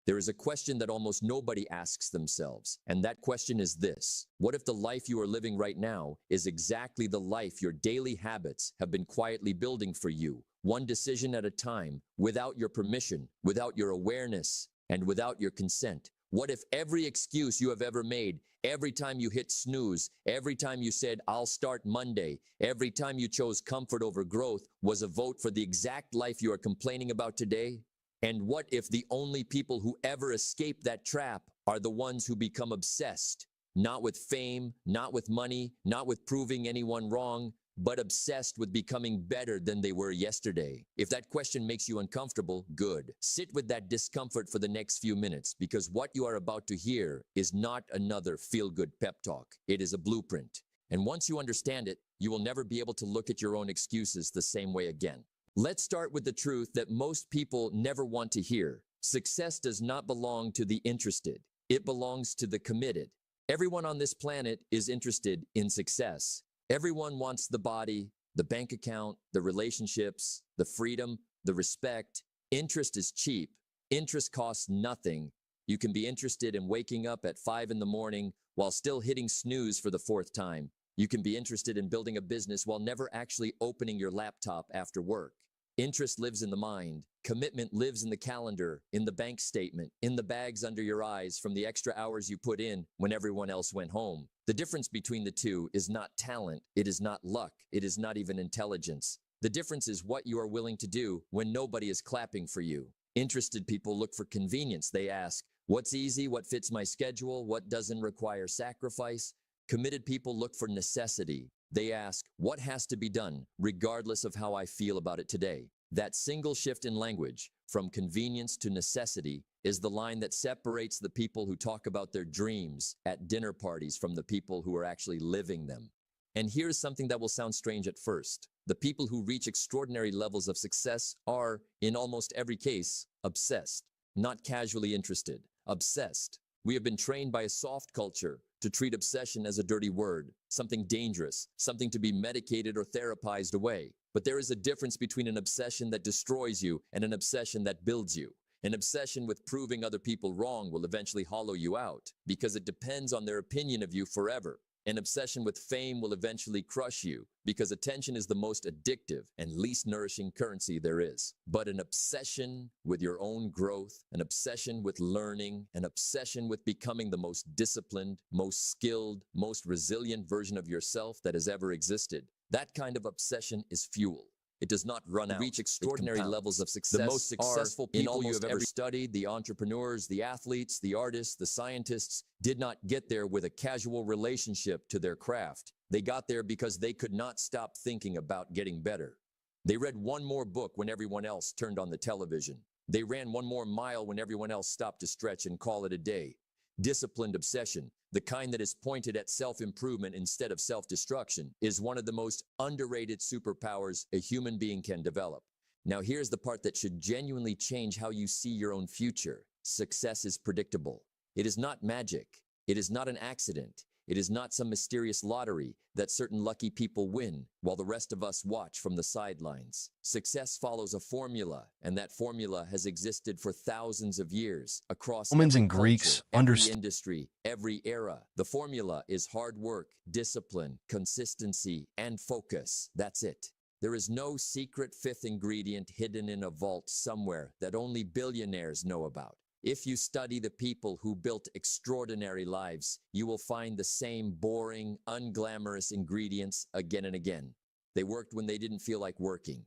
There is a question that almost nobody asks themselves, and that question is this: what if the life you are living right now is exactly the life your daily habits have been quietly building for you, one decision at a time, without your permission, without your awareness, and without your consent? What if every excuse you have ever made, every time you hit snooze, every time you said, "I'll start Monday," every time you chose comfort over growth, was a vote for the exact life you are complaining about today? And what if the only people who ever escape that trap are the ones who become obsessed, not with fame, not with money, not with proving anyone wrong, but obsessed with becoming better than they were yesterday? If that question makes you uncomfortable, good. Sit with that discomfort for the next few minutes, because what you are about to hear is not another feel-good pep talk. It is a blueprint. And once you understand it, you will never be able to look at your own excuses the same way again. Let's start with the truth that most people never want to hear. Success does not belong to the interested. It belongs to the committed. Everyone on this planet is interested in success. Everyone wants the body, the bank account, the relationships, the freedom, the respect. Interest is cheap. Interest costs nothing. You can be interested in waking up at 5 in the morning while still hitting snooze for the 4th time. You can be interested in building a business while never actually opening your laptop after work. Interest lives in the mind. Commitment lives in the calendar, in the bank statement, in the bags under your eyes from the extra hours you put in when everyone else went home. The difference between the two is not talent. It is not luck. It is not even intelligence. The difference is what you are willing to do when nobody is clapping for you. Interested people look for convenience. They ask, what's easy? What fits my schedule? What doesn't require sacrifice? Committed people look for necessity. They ask, what has to be done, regardless of how I feel about it today? That single shift in language, from convenience to necessity, is the line that separates the people who talk about their dreams at dinner parties from the people who are actually living them. And here's something that will sound strange at first. The people who reach extraordinary levels of success are, in almost every case, obsessed. Not casually interested, obsessed. We have been trained by a soft culture to treat obsession as a dirty word, something dangerous, something to be medicated or therapized away. But there is a difference between an obsession that destroys you and an obsession that builds you. An obsession with proving other people wrong will eventually hollow you out, because it depends on their opinion of you forever. An obsession with fame will eventually crush you, because attention is the most addictive and least nourishing currency there is. But an obsession with your own growth, an obsession with learning, an obsession with becoming the most disciplined, most skilled, most resilient version of yourself that has ever existed, that kind of obsession is fuel. It does not run out. Reach extraordinary levels of success. The most successful people you have ever studied, the entrepreneurs, the athletes, the artists, the scientists, did not get there with a casual relationship to their craft. They got there because they could not stop thinking about getting better. They read one more book when everyone else turned on the television. They ran one more mile when everyone else stopped to stretch and call it a day. Disciplined obsession, the kind that is pointed at self-improvement instead of self-destruction, is one of the most underrated superpowers a human being can develop. Now here's the part that should genuinely change how you see your own future. Success is predictable. It is not magic. It is not an accident. It is not some mysterious lottery that certain lucky people win while the rest of us watch from the sidelines. Success follows a formula, and that formula has existed for thousands of years across Romans every and Greeks culture, every understood industry, every era. The formula is hard work, discipline, consistency, and focus. That's it. There is no secret fifth ingredient hidden in a vault somewhere that only billionaires know about. If you study the people who built extraordinary lives, you will find the same boring, unglamorous ingredients again and again. They worked when they didn't feel like working.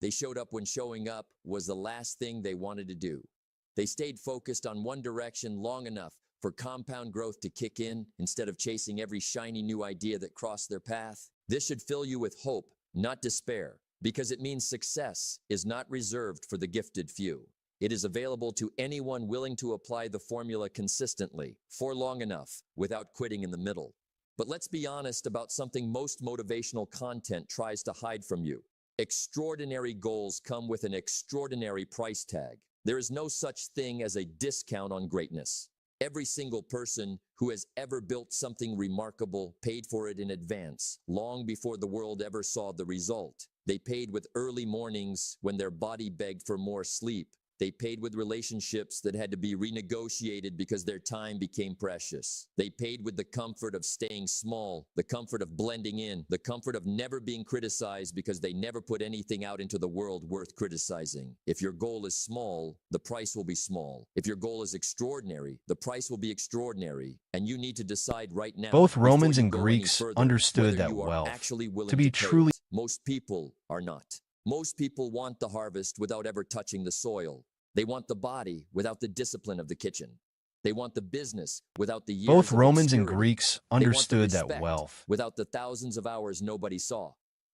They showed up when showing up was the last thing they wanted to do. They stayed focused on one direction long enough for compound growth to kick in instead of chasing every shiny new idea that crossed their path. This should fill you with hope, not despair, because it means success is not reserved for the gifted few. It is available to anyone willing to apply the formula consistently, for long enough, without quitting in the middle. But let's be honest about something most motivational content tries to hide from you. Extraordinary goals come with an extraordinary price tag. There is no such thing as a discount on greatness. Every single person who has ever built something remarkable paid for it in advance, long before the world ever saw the result. They paid with early mornings when their body begged for more sleep. They paid with relationships that had to be renegotiated because their time became precious. They paid with the comfort of staying small, the comfort of blending in, the comfort of never being criticized because they never put anything out into the world worth criticizing. If your goal is small, the price will be small. If your goal is extraordinary, the price will be extraordinary. And you need to decide right now, Both before Romans you and go any Greeks further, understood whether that you are wealth, actually to willing be to pay truly it. Most people are not. Most people want the harvest without ever touching the soil. They want the body without the discipline of the kitchen. They want the business without the Both years of Romans and obscurity. Greeks They want the understood that respect wealth, without the thousands of hours nobody saw.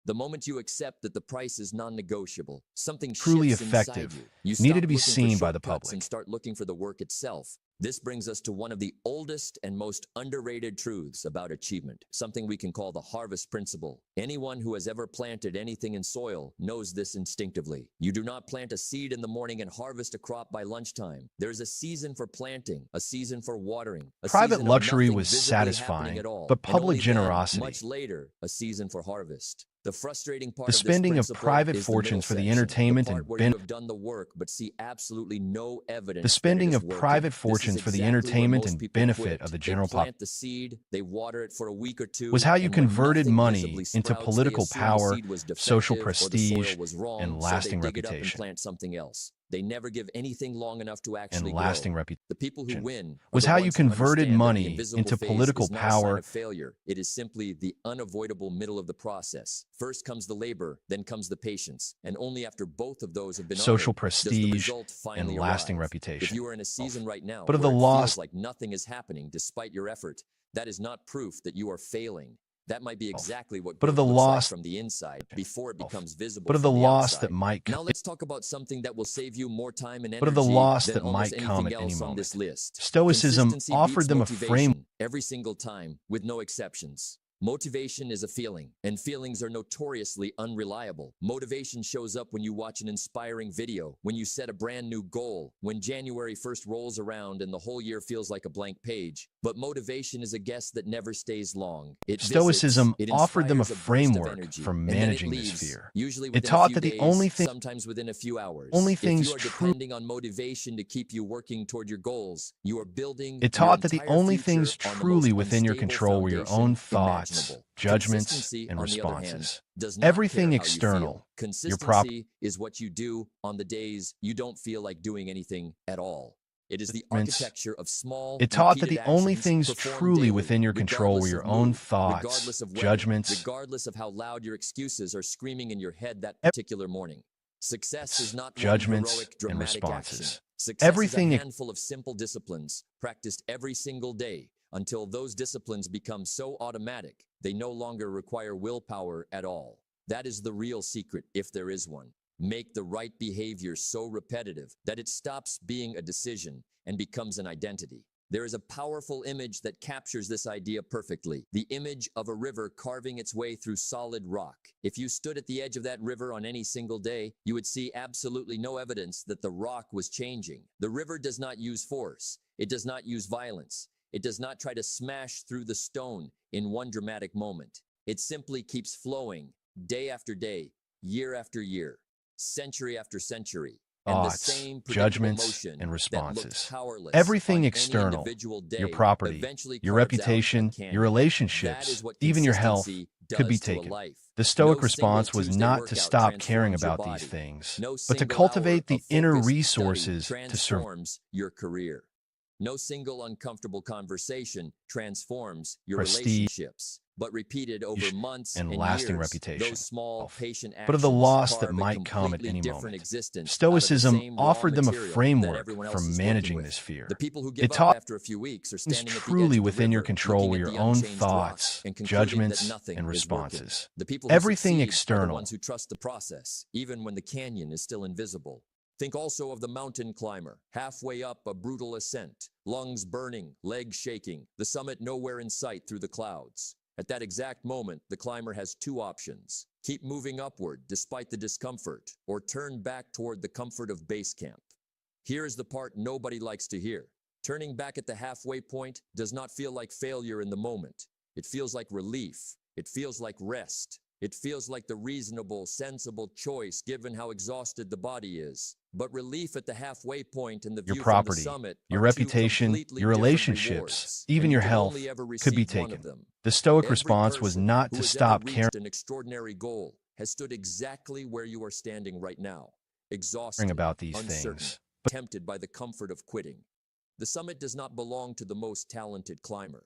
The moment you accept that the price is non-negotiable, something truly shifts inside effective, you. You needed stop to be looking for seen by the shortcuts and public. start looking for the work itself. This brings us to one of the oldest and most underrated truths about achievement, something we can call the harvest principle. Anyone who has ever planted anything in soil knows this instinctively. You do not plant a seed in the morning and harvest a crop by lunchtime. There is a season for planting, a season for watering, a Private season of luxury nothing was visibly happening satisfying, at all, but and public only then, generosity, much later, a season for harvest. The frustrating the part of this spending of principle private is the middle fortunes for the section, the entertainment part and where you have done the work but see absolutely no the evidence that it spending is of private working. This is fortunes for the exactly where entertainment most and people benefit quit. of the They general population plant the seed, they water it for a week or was two, how you and when converted nothing money visibly into sprouts, they political assume the power, seed was social defective or the soil prestige, was and wrong, so they lasting dig it up and reputation. plant something else. They never give anything long enough to And actually lasting grow. reputation The people who win are was the how you ones who converted understand that the money invisible into phase political is not a sign power. of failure. It is simply the unavoidable middle of the process. First comes the labor, then comes the patience, and only after both of those have been Social honored does the prestige, result and finally lasting arrive. If reputation. you are in a season right now But of the where it feels lost, like nothing is happening despite your effort, that is not proof that you are failing. That might be exactly what but of growth the looks like lost, from the inside before it becomes visible but of the from the loss that outside. might Now come, let's talk about something that will save you more time and but of the energy loss than that almost might come anything at any else on this moment. list. Stoicism Consistency offered beats them a framework. motivation every single time, with no exceptions. Motivation is a feeling, and feelings are notoriously unreliable. Motivation shows up when you watch an inspiring video, when you set a brand new goal, when January 1st rolls around and the whole year feels like a blank page. But motivation is a guest that never stays long. It Stoicism visits, it offered them a inspires a burst of framework energy, for and then it managing this leaves, fear. usually It within a taught few that the only days, thing, sometimes within a few hours. only If things you are true, depending on motivation to keep you working toward your goals, you are building it your taught that the entire only future things on the most truly within your unstable control were your own foundation thoughts, imaginable. judgments, Consistency, and on the other hand, responses. does not care Everything how you external, feel. your proper Consistency is what you do on the days you don't feel like doing anything at all. It is the commitments. architecture of small, It taught that repeated the only actions things performed truly daily, within your control were regardless your of own mood, thoughts, regardless of weather, judgments, regardless of how loud your excuses are screaming in your head that particular morning. Success is not one judgments, heroic, and dramatic action. responses. Success is a Everything handful of simple disciplines practiced every single day until those disciplines become so automatic they no longer require willpower at all. That is the real secret, if there is one. Make the right behavior so repetitive that it stops being a decision and becomes an identity. There is a powerful image that captures this idea perfectly. The image of a river carving its way through solid rock. If you stood at the edge of that river on any single day, you would see absolutely no evidence that the rock was changing. The river does not use force. It does not use violence. It does not try to smash through the stone in one dramatic moment. It simply keeps flowing day after day, year after year, century after century. And the Thoughts, same predictable judgments, motion and that looked responses. powerless Everything on any external, individual your day property, eventually your carves out a reputation, your canyon. That relationships, is what even your health, consistency could be does to a taken. life. The Stoic No single response was Tuesday not to workout stop caring transforms your about these body. things, No but to single hour cultivate the of inner focused study resources to survive. transforms your career. No single uncomfortable conversation transforms your Prestige, relationships, but repeated over months and and lasting years, reputation. those small, patient But of the actions loss that carve a might come at completely any different moment. existence out of the Stoicism same raw offered them a material that framework everyone for else is working managing with. this fear. The people who It give up taught after a few weeks are things standing at the truly edge of the within your river, control were looking at your the own unchanged rock thoughts, and concluding that judgments, nothing and is working. responses. The people who Everything succeed are the external, ones who trust the process, even when the canyon is still invisible. Think also of the mountain climber, halfway up a brutal ascent, lungs burning, legs shaking, the summit nowhere in sight through the clouds. At that exact moment, the climber has two options: keep moving upward despite the discomfort, or turn back toward the comfort of base camp. Here is the part nobody likes to hear. Turning back at the halfway point does not feel like failure in the moment. It feels like relief. It feels like rest. It feels like the reasonable, sensible choice given how exhausted the body is. But relief at the halfway point and the Your view from the property, summit your are two reputation, completely your different relationships, rewards, even and your you can health only ever could be receive one taken. of them. The Stoic Every response was person not who to has stop ever caring reached an extraordinary goal has stood exactly where you are standing right now, exhausted, about these uncertain, things. tempted by the comfort of quitting. The summit does not belong to the most talented climber.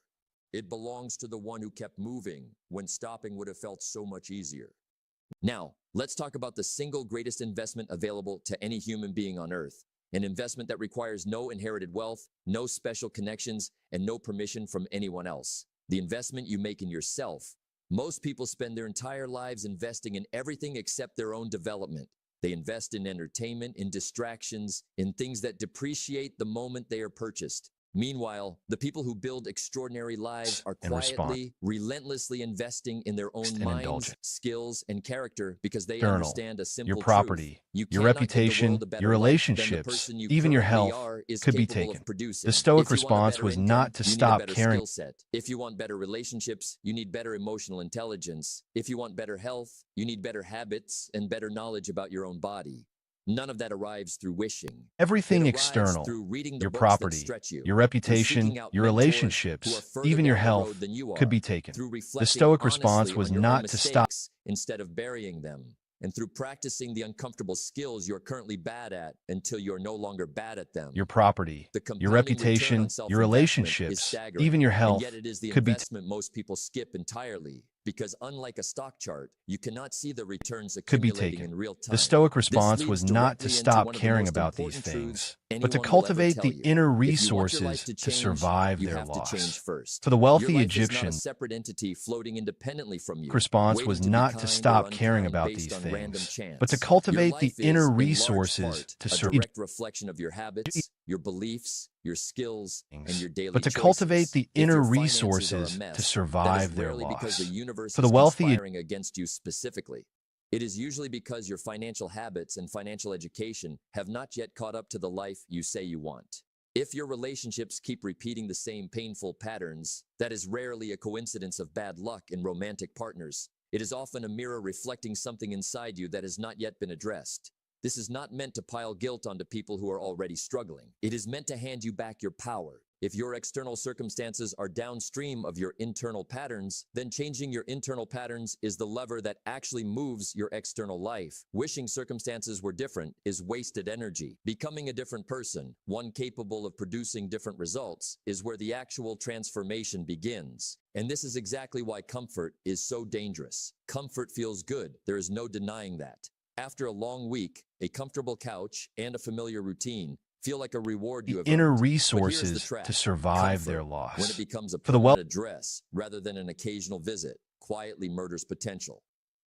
It belongs to the one who kept moving when stopping would have felt so much easier. Now, let's talk about the single greatest investment available to any human being on earth. An investment that requires no inherited wealth, no special connections, and no permission from anyone else. The investment you make in yourself. Most people spend their entire lives investing in everything except their own development. They invest in entertainment, in distractions, in things that depreciate the moment they are purchased. Meanwhile, the people who build extraordinary lives are quietly, relentlessly investing in their own minds, skills, and character because they understand a Your simple truth. property, You your cannot give the reputation, world a better your life than the relationships, person you even your currently health are is could be capable taken. of producing. The Stoic If you want a response better was income, not to you need a stop better caring. skill set. If you want better relationships, you need better emotional intelligence. If you want better health, you need better habits and better knowledge about your own body. None of that arrives through wishing. Everything It arrives external, through reading the your books that property, stretch you, your through reputation, seeking out your mentors who are relationships, further even your down the health road than you could are, be taken. through The reflecting Stoic honestly response was on your own not to stop. mistakes instead of burying them, and through practicing the uncomfortable skills you're currently bad at until you're no longer bad at them. Your property, The your compounding return reputation, on your self-investment is relationships, staggering, even your and health yet it is the could be investment most people skip entirely. Because unlike a stock chart, you cannot see the returns could be accumulating taken. in real time. The Stoic This response leads was not to directly into stop one of the caring most about these important truths things, but to anyone will ever cultivate tell the you. inner If you want your life resources to to change, survive you their have to change loss. first. For the Your wealthy life is not a Egyptians, separate entity floating independently from you, response waiting was to be not to kind or stop caring unkind about based these on random things, chance. but to Your cultivate the life inner is, in large resources part, to a survive. direct reflection of your habits, your beliefs, your skills, and your daily But to choices. cultivate the If inner your finances are a resources mess, to that is survive their rarely because the loss. universe For the is wealthy, conspiring against you specifically. It is usually because your financial habits and financial education have not yet caught up to the life you say you want. If your relationships keep repeating the same painful patterns, that is rarely a coincidence of bad luck in romantic partners. It is often a mirror reflecting something inside you that has not yet been addressed. This is not meant to pile guilt onto people who are already struggling. It is meant to hand you back your power. If your external circumstances are downstream of your internal patterns, then changing your internal patterns is the lever that actually moves your external life. Wishing circumstances were different is wasted energy. Becoming a different person, one capable of producing different results, is where the actual transformation begins. And this is exactly why comfort is so dangerous. Comfort feels good. There is no denying that. After a long week, a comfortable couch and a familiar routine feel like a reward you have inner earned. But here's the resources trap. to survive Comfort, their loss. when it becomes a For the wealthy, permanent address rather than an occasional visit, quietly murders potential.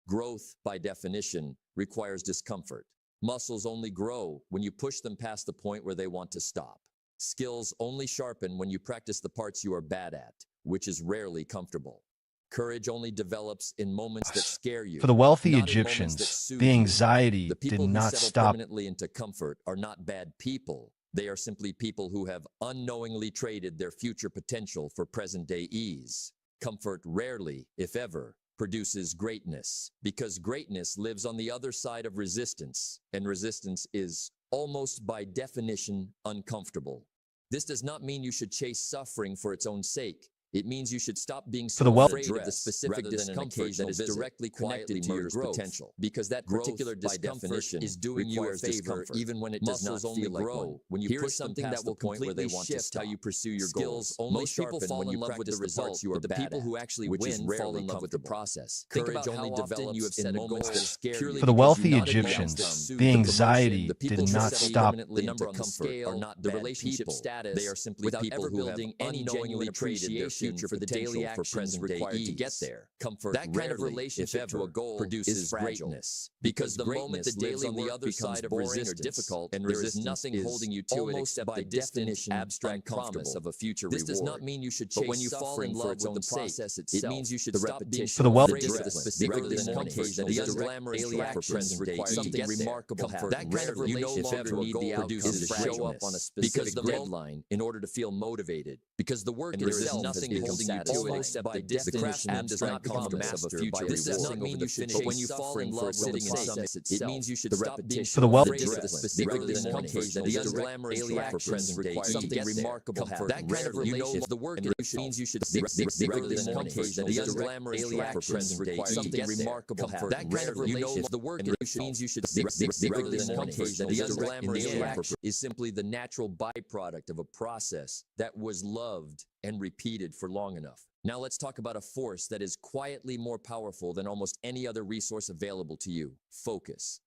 Growth, by definition, requires discomfort. Muscles only grow when you push them past the point where they want to stop. Skills only sharpen when you practice the parts you are bad at, which is rarely comfortable. Courage only develops in moments that scare you, for the wealthy not in moments that Egyptians, soothe the you. anxiety The did people who not settle stop. permanently into comfort are not bad people. They are simply people who have unknowingly traded their future potential for present-day ease. Comfort rarely, if ever, produces greatness, because greatness lives on the other side of resistance, and resistance is, almost by definition, uncomfortable. This does not mean you should chase suffering for its own sake. It means you should stop being For the so wealthy, afraid of the specific discomfort that is directly connected to your growth, potential. Because that particular discomfort is doing you a favor even when it does not feel like one. When you push something that will completely shift how you pursue your goals. Most people fall in love with the result, but the people who actually win fall in love with the process. Think about how often you have set a goal that scare you. For the wealthy Not Egyptians, advanced, the anxiety the people did who not settle stop. permanently into comfort are not the relationship status. They are simply people who have unknowingly traded their future for the daily actions required to get there. Comfort, that kind of relationship to a goal produces greatness. Because the moment the daily work becomes boring or difficult, and there is nothing holding you to it except the distant, abstract promise of a future reward. This does not mean you should chase when you fall in love with the process itself. It means you should stop being For the wealth- afraid of the specific discomfort, the unglamorous actions required something remarkable happen. That kind of relationship need the outcome to show up on a specific deadline in order to feel motivated. Because the work itself nothing holding you to it except the definition does not become a master of a future. This does not mean you finish, but when you fall in love with the process itself, it means you should stop being For the wealth- afraid of the specific discomfort, the unglamorous actions required something remarkable happen. That kind of relationship, the work means you should bigger than one occasion. The unglamorous actions required something remarkable happen. That kind of relationship, the work means you should bigger than one occasion. The unglamorous act is simply the natural byproduct of a process that was loved and repeated for long enough. Now let's talk about a force that is quietly more powerful than almost any other resource available to you: focus.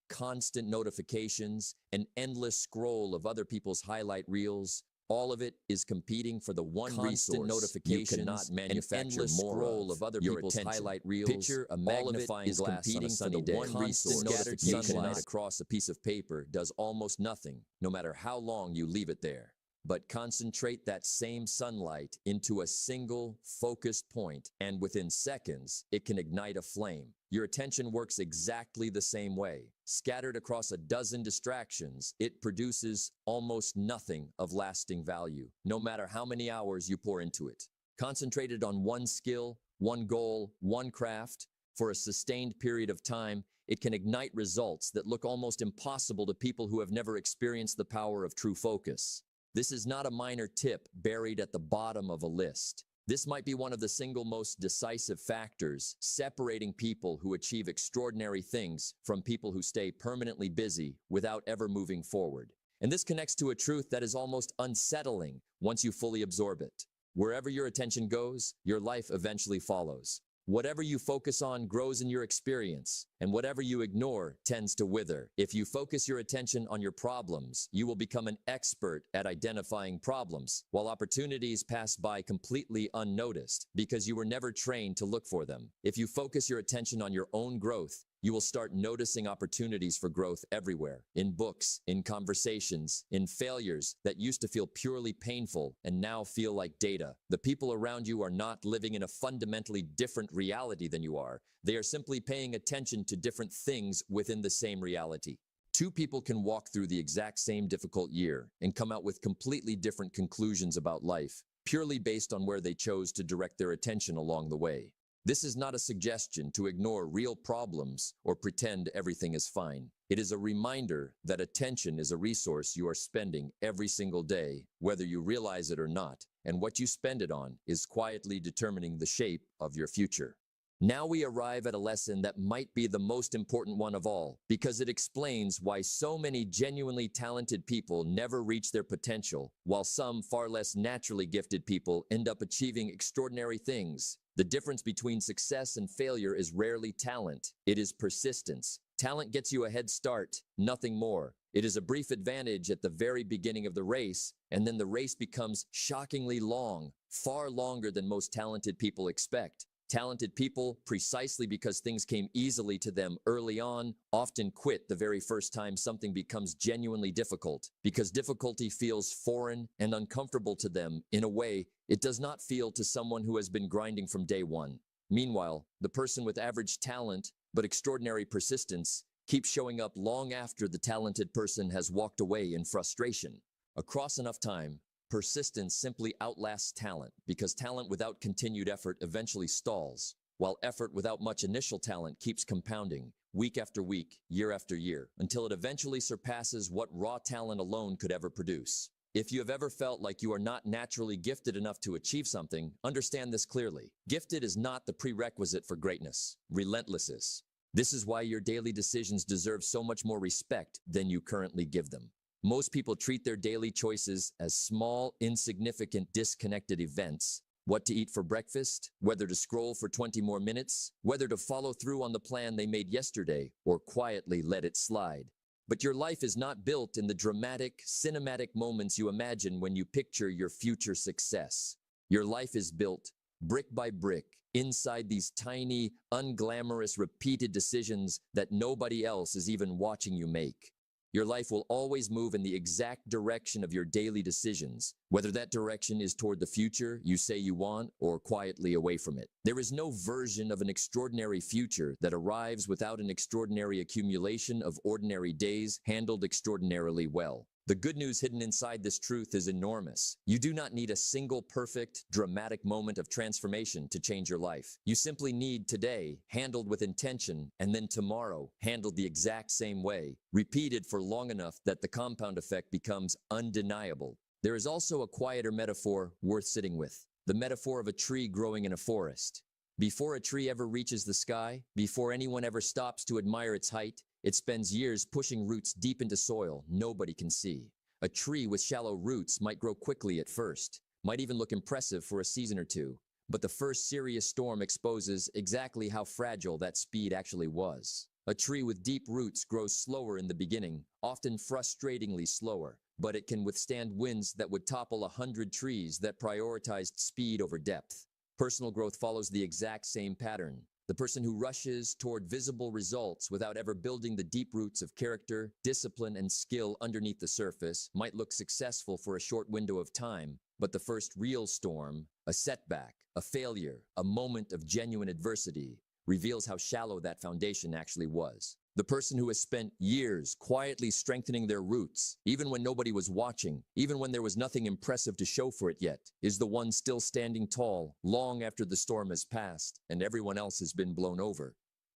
Constant notifications, an endless scroll of other people's highlight reels, all of it is competing for the one resource you cannot manufacture. An endless scroll of other people's highlight reels. Picture a magnifying glass competing for the one resource you cannot across a piece of paper does almost nothing, no matter how long you leave it there. But concentrate that same sunlight into a single focused point, and within seconds, it can ignite a flame. Your attention works exactly the same way. Scattered across a dozen distractions, it produces almost nothing of lasting value, no matter how many hours you pour into it. Concentrated on one skill, one goal, one craft, for a sustained period of time, it can ignite results that look almost impossible to people who have never experienced the power of true focus. This is not a minor tip buried at the bottom of a list. This might be one of the single most decisive factors separating people who achieve extraordinary things from people who stay permanently busy without ever moving forward. And this connects to a truth that is almost unsettling once you fully absorb it. Wherever your attention goes, your life eventually follows. Whatever you focus on grows in your experience, and whatever you ignore tends to wither. If you focus your attention on your problems, you will become an expert at identifying problems, while opportunities pass by completely unnoticed because you were never trained to look for them. If you focus your attention on your own growth, you will start noticing opportunities for growth everywhere, in books, in conversations, in failures that used to feel purely painful and now feel like data. The people around you are not living in a fundamentally different reality than you are. They are simply paying attention to different things within the same reality. Two people can walk through the exact same difficult year and come out with completely different conclusions about life, purely based on where they chose to direct their attention along the way. This is not a suggestion to ignore real problems or pretend everything is fine. It is a reminder that attention is a resource you are spending every single day, whether you realize it or not, and what you spend it on is quietly determining the shape of your future. Now we arrive at a lesson that might be the most important one of all, because it explains why so many genuinely talented people never reach their potential, while some far less naturally gifted people end up achieving extraordinary things. The difference between success and failure is rarely talent. It is persistence. Talent gets you a head start, nothing more. It is a brief advantage at the very beginning of the race, and then the race becomes shockingly long, far longer than most talented people expect. Talented people, precisely because things came easily to them early on, often quit the very first time something becomes genuinely difficult, because difficulty feels foreign and uncomfortable to them in a way it does not feel to someone who has been grinding from day one. Meanwhile, the person with average talent but extraordinary persistence keeps showing up long after the talented person has walked away in frustration. Across enough time, persistence simply outlasts talent, because talent without continued effort eventually stalls, while effort without much initial talent keeps compounding, week after week, year after year, until it eventually surpasses what raw talent alone could ever produce. If you have ever felt like you are not naturally gifted enough to achieve something, understand this clearly. Gifted is not the prerequisite for greatness. Relentless is. This is why your daily decisions deserve so much more respect than you currently give them. Most people treat their daily choices as small, insignificant, disconnected events, What to eat for breakfast, whether to scroll for 20 more minutes, whether to follow through on the plan they made yesterday, or quietly let it slide. But your life is not built in the dramatic, cinematic moments you imagine when you picture your future success. Your life is built, brick by brick, inside these tiny, unglamorous, repeated decisions that nobody else is even watching you make. Your life will always move in the exact direction of your daily decisions, whether that direction is toward the future you say you want or quietly away from it. There is no version of an extraordinary future that arrives without an extraordinary accumulation of ordinary days handled extraordinarily well. The good news hidden inside this truth is enormous. You do not need a single perfect, dramatic moment of transformation to change your life. You simply need today, handled with intention, and then tomorrow, handled the exact same way, repeated for long enough that the compound effect becomes undeniable. There is also a quieter metaphor worth sitting with, the metaphor of a tree growing in a forest. Before a tree ever reaches the sky, before anyone ever stops to admire its height, it spends years pushing roots deep into soil nobody can see. A tree with shallow roots might grow quickly at first, might even look impressive for a season or two, but the first serious storm exposes exactly how fragile that speed actually was. A tree with deep roots grows slower in the beginning, often frustratingly slower, but it can withstand winds that would topple 100 trees that prioritized speed over depth. Personal growth follows the exact same pattern. The person who rushes toward visible results without ever building the deep roots of character, discipline, and skill underneath the surface might look successful for a short window of time, but the first real storm, a setback, a failure, a moment of genuine adversity, reveals how shallow that foundation actually was. The person who has spent years quietly strengthening their roots, even when nobody was watching, even when there was nothing impressive to show for it yet, is the one still standing tall long after the storm has passed and everyone else has been blown over.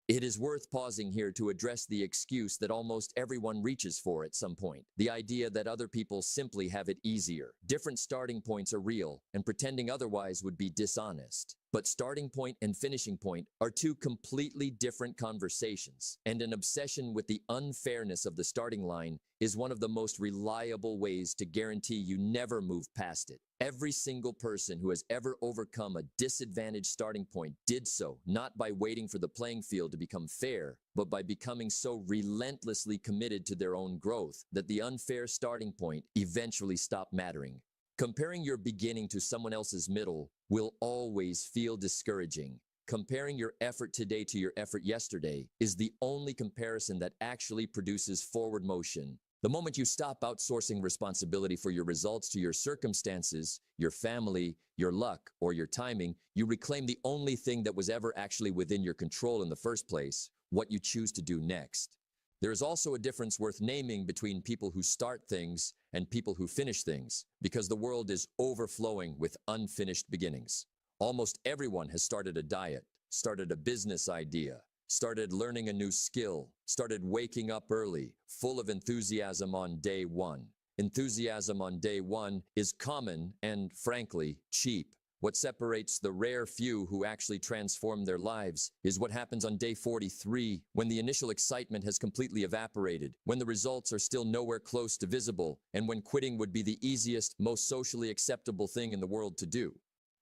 It is worth pausing here to address the excuse that almost everyone reaches for at some point. The idea that other people simply have it easier. Different starting points are real, and pretending otherwise would be dishonest. But starting point and finishing point are two completely different conversations, and an obsession with the unfairness of the starting line is one of the most reliable ways to guarantee you never move past it. Every single person who has ever overcome a disadvantaged starting point did so not by waiting for the playing field to become fair, but by becoming so relentlessly committed to their own growth that the unfair starting point eventually stopped mattering. Comparing your beginning to someone else's middle will always feel discouraging. Comparing your effort today to your effort yesterday is the only comparison that actually produces forward motion. The moment you stop outsourcing responsibility for your results to your circumstances, your family, your luck, or your timing, you reclaim the only thing that was ever actually within your control in the first place, what you choose to do next. There is also a difference worth naming between people who start things and people who finish things, because the world is overflowing with unfinished beginnings. Almost everyone has started a diet, started a business idea, started learning a new skill, started waking up early, full of enthusiasm on day one. Enthusiasm on day one is common and, frankly, cheap. What separates the rare few who actually transform their lives is what happens on day 43, when the initial excitement has completely evaporated, when the results are still nowhere close to visible, and when quitting would be the easiest, most socially acceptable thing in the world to do.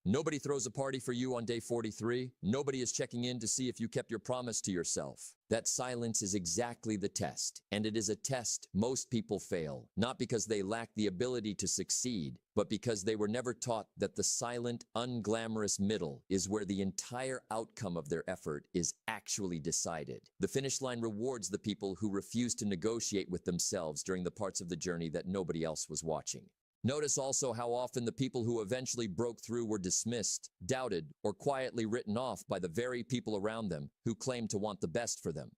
Nobody throws a party for you on day 43. Nobody is checking in to see if you kept your promise to yourself. That silence is exactly the test, and it is a test most people fail, not because they lack the ability to succeed, but because they were never taught that the silent, unglamorous middle is where the entire outcome of their effort is actually decided. The finish line rewards the people who refuse to negotiate with themselves during the parts of the journey that nobody else was watching. Notice also how often the people who eventually broke through were dismissed, doubted, or quietly written off by the very people around them who claimed to want the best for them.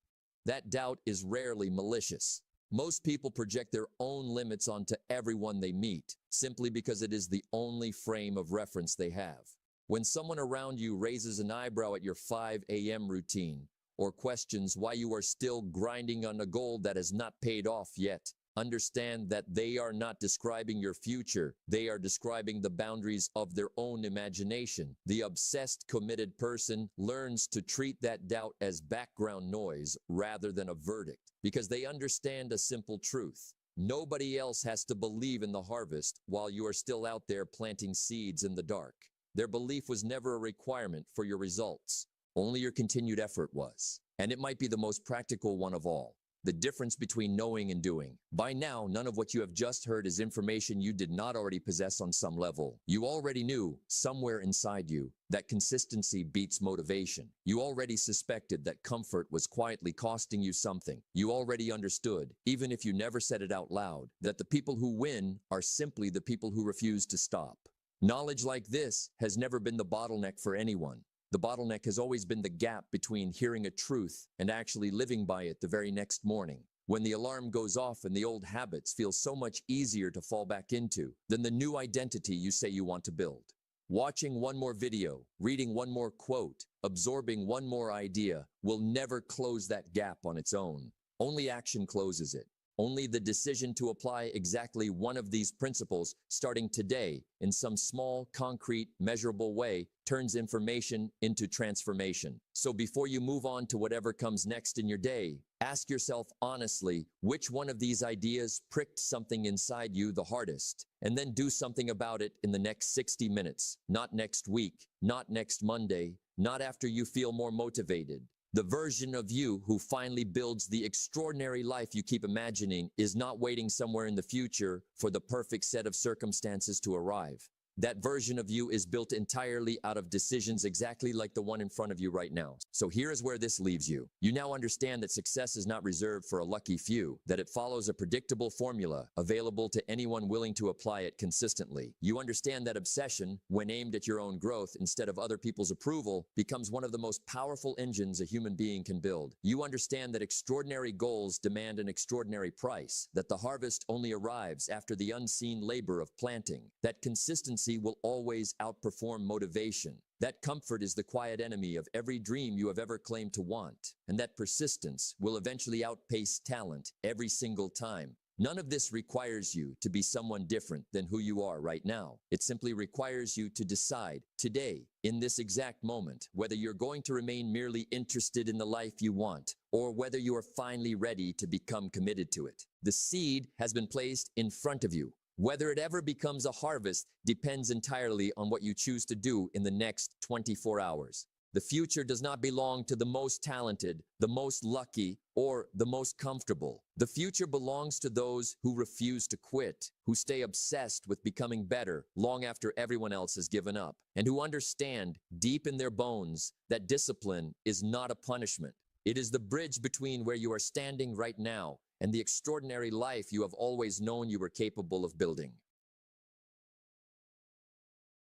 That doubt is rarely malicious. Most people project their own limits onto everyone they meet, simply because it is the only frame of reference they have. When someone around you raises an eyebrow at your 5 a.m. routine, or questions why you are still grinding on a goal that has not paid off yet, understand that they are not describing your future. They are describing the boundaries of their own imagination. The obsessed, committed person learns to treat that doubt as background noise rather than a verdict, because they understand a simple truth. Nobody else has to believe in the harvest while you are still out there planting seeds in the dark. Their belief was never a requirement for your results. Only your continued effort was. And it might be the most practical one of all. The difference between knowing and doing. By now, none of what you have just heard is information you did not already possess on some level. You already knew, somewhere inside you, that consistency beats motivation. You already suspected that comfort was quietly costing you something. You already understood, even if you never said it out loud, that the people who win are simply the people who refuse to stop. Knowledge like this has never been the bottleneck for anyone. The bottleneck has always been the gap between hearing a truth and actually living by it the very next morning. When the alarm goes off and the old habits feel so much easier to fall back into than the new identity you say you want to build. Watching one more video, reading one more quote, absorbing one more idea will never close that gap on its own. Only action closes it. Only the decision to apply exactly one of these principles starting today in some small, concrete, measurable way turns information into transformation. So before you move on to whatever comes next in your day, ask yourself honestly, which one of these ideas pricked something inside you the hardest? And then do something about it in the next 60 minutes, not next week, not next Monday, not after you feel more motivated. The version of you who finally builds the extraordinary life you keep imagining is not waiting somewhere in the future for the perfect set of circumstances to arrive. That version of you is built entirely out of decisions exactly like the one in front of you right now. So here is where this leaves you. You now understand that success is not reserved for a lucky few, that it follows a predictable formula available to anyone willing to apply it consistently. You understand that obsession, when aimed at your own growth instead of other people's approval, becomes one of the most powerful engines a human being can build. You understand that extraordinary goals demand an extraordinary price, that the harvest only arrives after the unseen labor of planting, that consistency will always outperform motivation. That comfort is the quiet enemy of every dream you have ever claimed to want. And that persistence will eventually outpace talent every single time. None of this requires you to be someone different than who you are right now. It simply requires you to decide today, in this exact moment, whether you're going to remain merely interested in the life you want, or whether you are finally ready to become committed to it. The seed has been placed in front of you. Whether it ever becomes a harvest depends entirely on what you choose to do in the next 24 hours. The future does not belong to the most talented, the most lucky, or the most comfortable. The future belongs to those who refuse to quit, who stay obsessed with becoming better long after everyone else has given up, and who understand deep in their bones that discipline is not a punishment. It is the bridge between where you are standing right now and the extraordinary life you have always known you were capable of building.